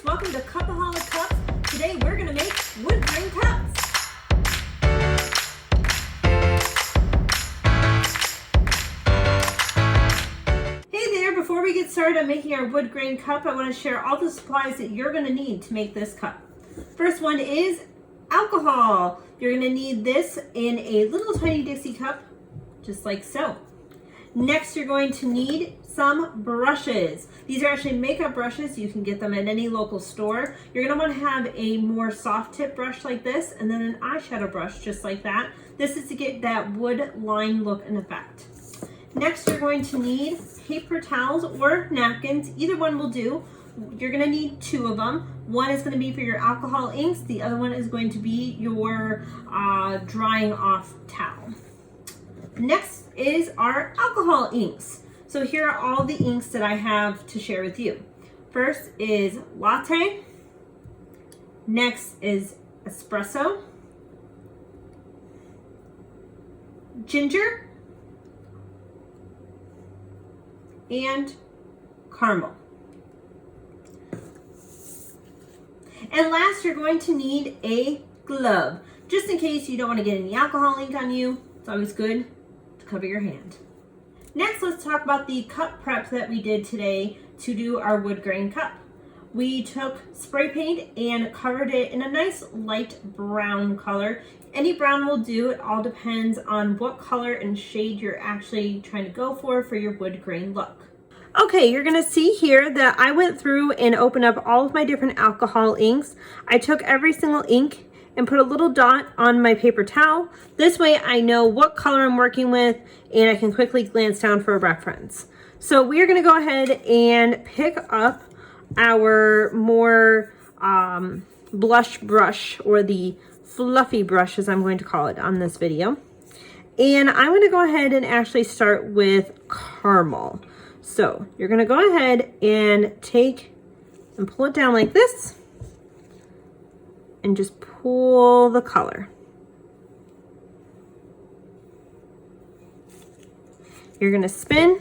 guys, welcome to Cupaholic Cups. Today we're going to make wood grain cups. Hey there, before we get started on making our wood grain cup, I want to share all the supplies that you're going to need to make this cup. First one is alcohol. You're going to need this in a little tiny Dixie cup, just like so. Next, you're going to need some brushes. These are actually makeup brushes. You can get them at any local store. You're going to want to have a more soft tip brush like this, and then an eyeshadow brush just like that. This is to get that wood line look and effect. Next, you're going to need paper towels or napkins. Either one will do. You're going to need two of them. One is going to be for your alcohol inks. The other one is going to be your drying off towel. Next is our alcohol inks. So here are all the inks that I have to share with you. First is Latte. Next is Espresso. Ginger. And Carmel. And last, you're going to need a glove. Just in case you don't want to get any alcohol ink on you, it's always good to cover your hand. Next, let's talk about the cup prep that we did today to do our wood grain cup. We took spray paint and covered it in a nice light brown color. Any brown will do. It all depends on what color and shade you're actually trying to go for your wood grain look. Okay, you're gonna see here that I went through and opened up all of my different alcohol inks. I took every single ink and put a little dot on my paper towel. This way I know what color I'm working with and I can quickly glance down for a reference. So we are gonna go ahead and pick up our more blush brush, or the fluffy brush as I'm going to call it on this video. And I'm gonna go ahead and actually start with Carmel. So you're gonna go ahead and take and pull it down like this and just pull the color. You're gonna spin.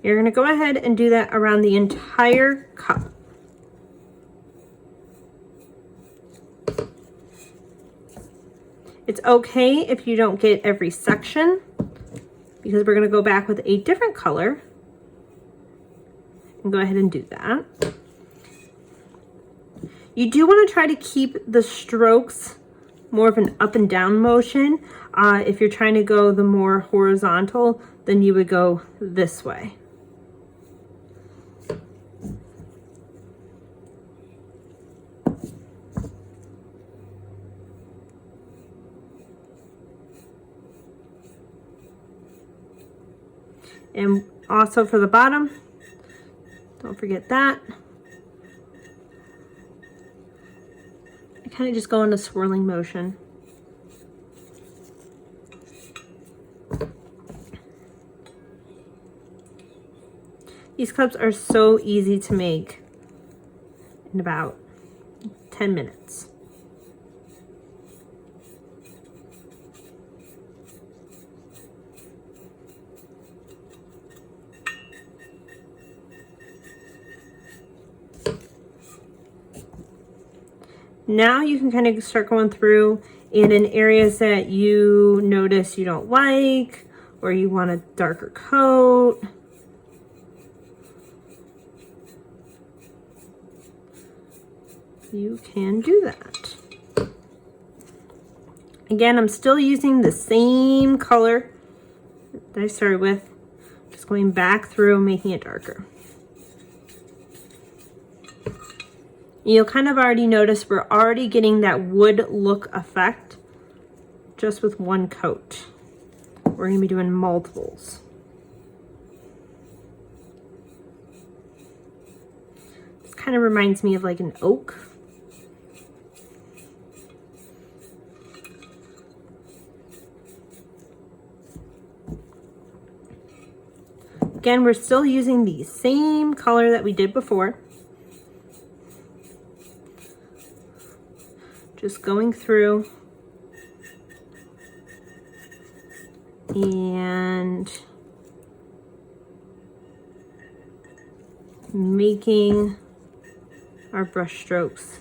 You're gonna go ahead and do that around the entire cup. It's okay if you don't get every section, because we're gonna go back with a different color and go ahead and do that. You do want to try to keep the strokes more of an up and down motion. If you're trying to go the more horizontal, then you would go this way. And also for the bottom, don't forget that. I kind of just go in a swirling motion. These cups are so easy to make in about 10 minutes. Now you can kind of start going through and in areas that you notice you don't like, or you want a darker coat. You can do that. Again, I'm still using the same color that I started with, just going back through, making it darker. You'll kind of already notice we're already getting that wood look effect just with one coat. We're going to be doing multiples. This kind of reminds me of like an oak. Again, we're still using the same color that we did before. Just going through and making our brush strokes.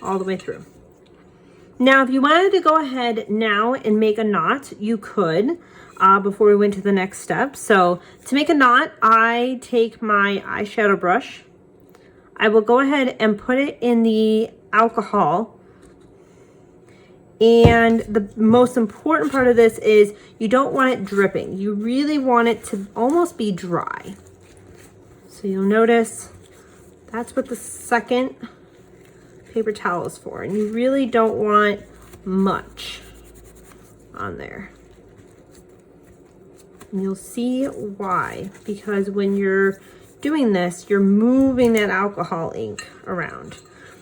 All the way through. Now, if you wanted to go ahead now and make a knot, you could before we went to the next step. So to make a knot, I take my eyeshadow brush. I will go ahead and put it in the alcohol. And the most important part of this is you don't want it dripping. You really want it to almost be dry. So you'll notice that's what the second paper towel is for. And you really don't want much on there. And you'll see why, because when you're doing this, you're moving that alcohol ink around.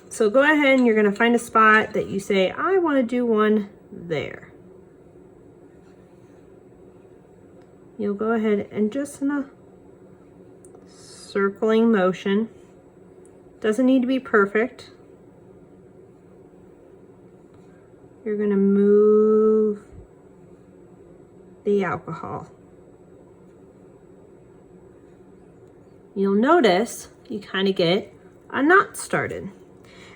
So go ahead and you're going to find a spot that you say, I want to do one there. You'll go ahead and just in a circling motion. Doesn't need to be perfect. You're going to move the alcohol. You'll notice you kind of get a knot started.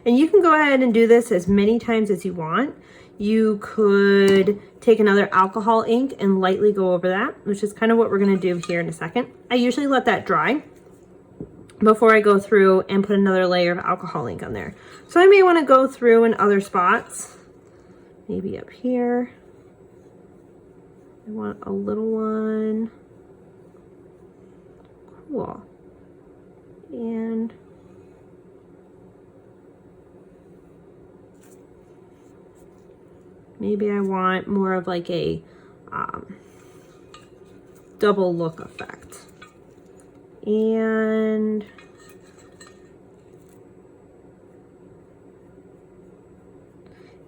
And you can go ahead and do this as many times as you want. You could take another alcohol ink and lightly go over that, which is kind of what we're going to do here in a second. I usually let that dry before I go through and put another layer of alcohol ink on there. So I may want to go through in other spots, maybe up here. I want a little one. Cool. And maybe I want more of like a double look effect. And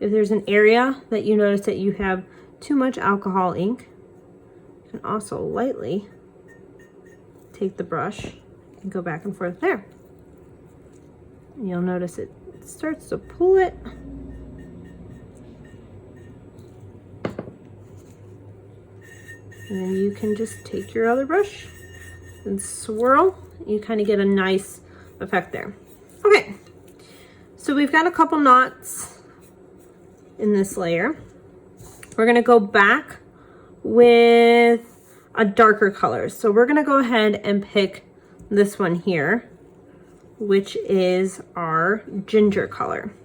if there's an area that you notice that you have too much alcohol ink, you can also lightly take the brush and go back and forth there. And you'll notice it starts to pull it. And then you can just take your other brush and swirl. You kind of get a nice effect there. Okay, so we've got a couple knots in this layer. We're gonna go back with a darker color. So we're gonna go ahead and pick this one here, which is our ginger color.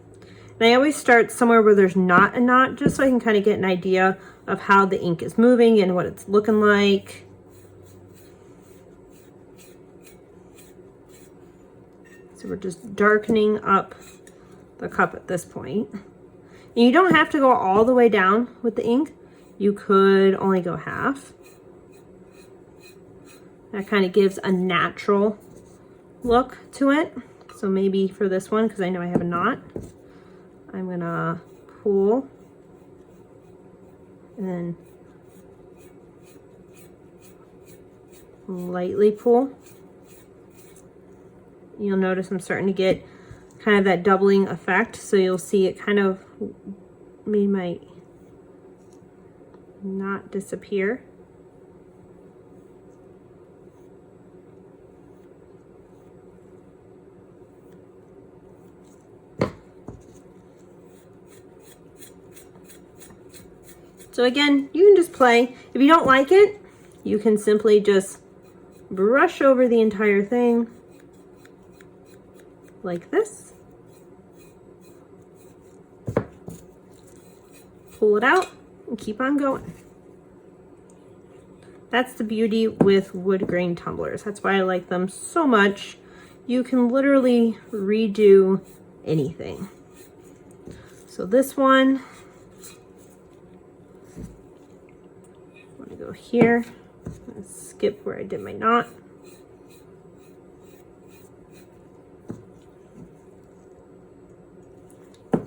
And I always start somewhere where there's not a knot, just so I can kind of get an idea of how the ink is moving and what it's looking like. So we're just darkening up the cup at this point. And you don't have to go all the way down with the ink. You could only go half. That kind of gives a natural look to it. So maybe for this one, because I know I have a knot, I'm gonna pull and then lightly pull. You'll notice I'm starting to get kind of that doubling effect. So you'll see it kind of made my knot disappear. So again, you can just play. If you don't like it, you can simply just brush over the entire thing like this. Pull it out and keep on going. That's the beauty with wood grain tumblers. That's why I like them so much. You can literally redo anything. So this one, go here, let's skip where I did my knot.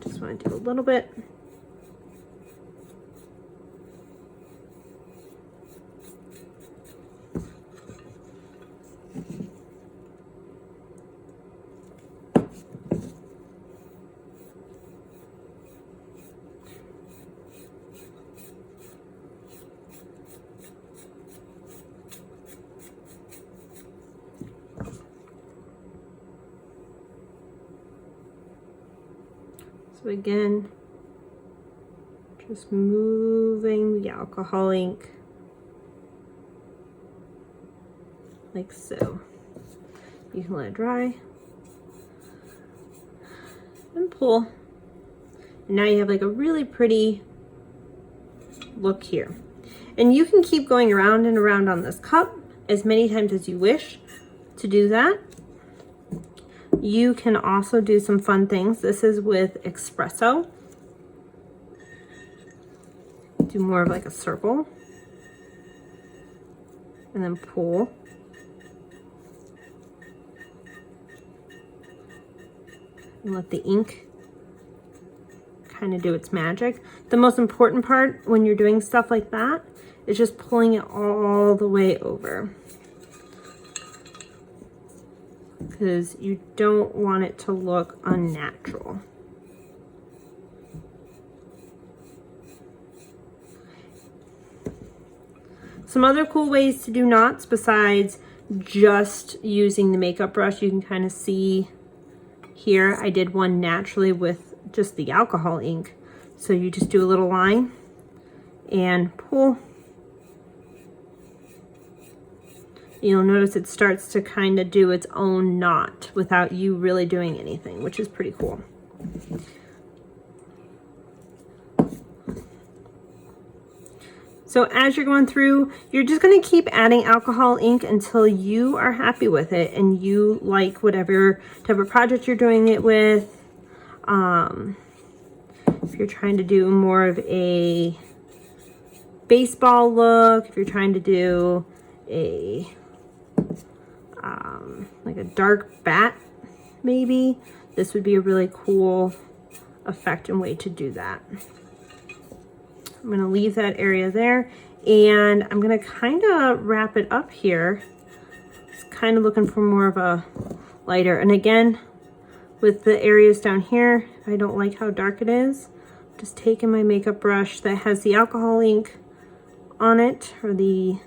Just want to do a little bit. So again, just moving the alcohol ink like so. You can let it dry and pull. And now you have like a really pretty look here. And you can keep going around and around on this cup as many times as you wish to do that. You can also do some fun things. This is with Espresso. Do more of like a circle and then pull. And let the ink kind of do its magic. The most important part when you're doing stuff like that is just pulling it all the way over, because you don't want it to look unnatural. Some other cool ways to do knots besides just using the makeup brush, you can kind of see here, I did one naturally with just the alcohol ink. So you just do a little line and pull. You'll notice it starts to kind of do its own knot without you really doing anything, which is pretty cool. So as you're going through, you're just going to keep adding alcohol ink until you are happy with it and you like whatever type of project you're doing it with. If you're trying to do more of a baseball look, if you're trying to do a like a dark bat, maybe, this would be a really cool effect and way to do that. I'm going to leave that area there, and I'm going to kind of wrap it up here. Just kind of looking for more of a lighter. And again, with the areas down here, if I don't like how dark it is, just taking my makeup brush that has the alcohol ink on it, or the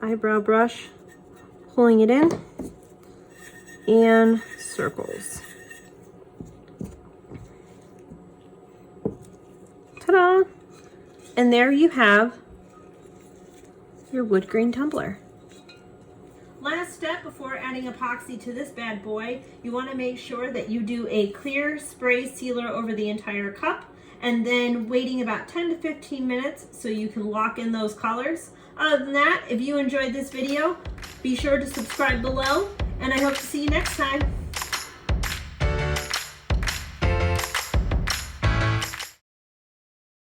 eyebrow brush, pulling it in, and circles. Ta-da! And there you have your Woodgrain tumbler. Last step before adding epoxy to this bad boy, you want to make sure that you do a clear spray sealer over the entire cup, and then waiting about 10 to 15 minutes so you can lock in those colors. Other than that, if you enjoyed this video, be sure to subscribe below, and I hope to see you next time.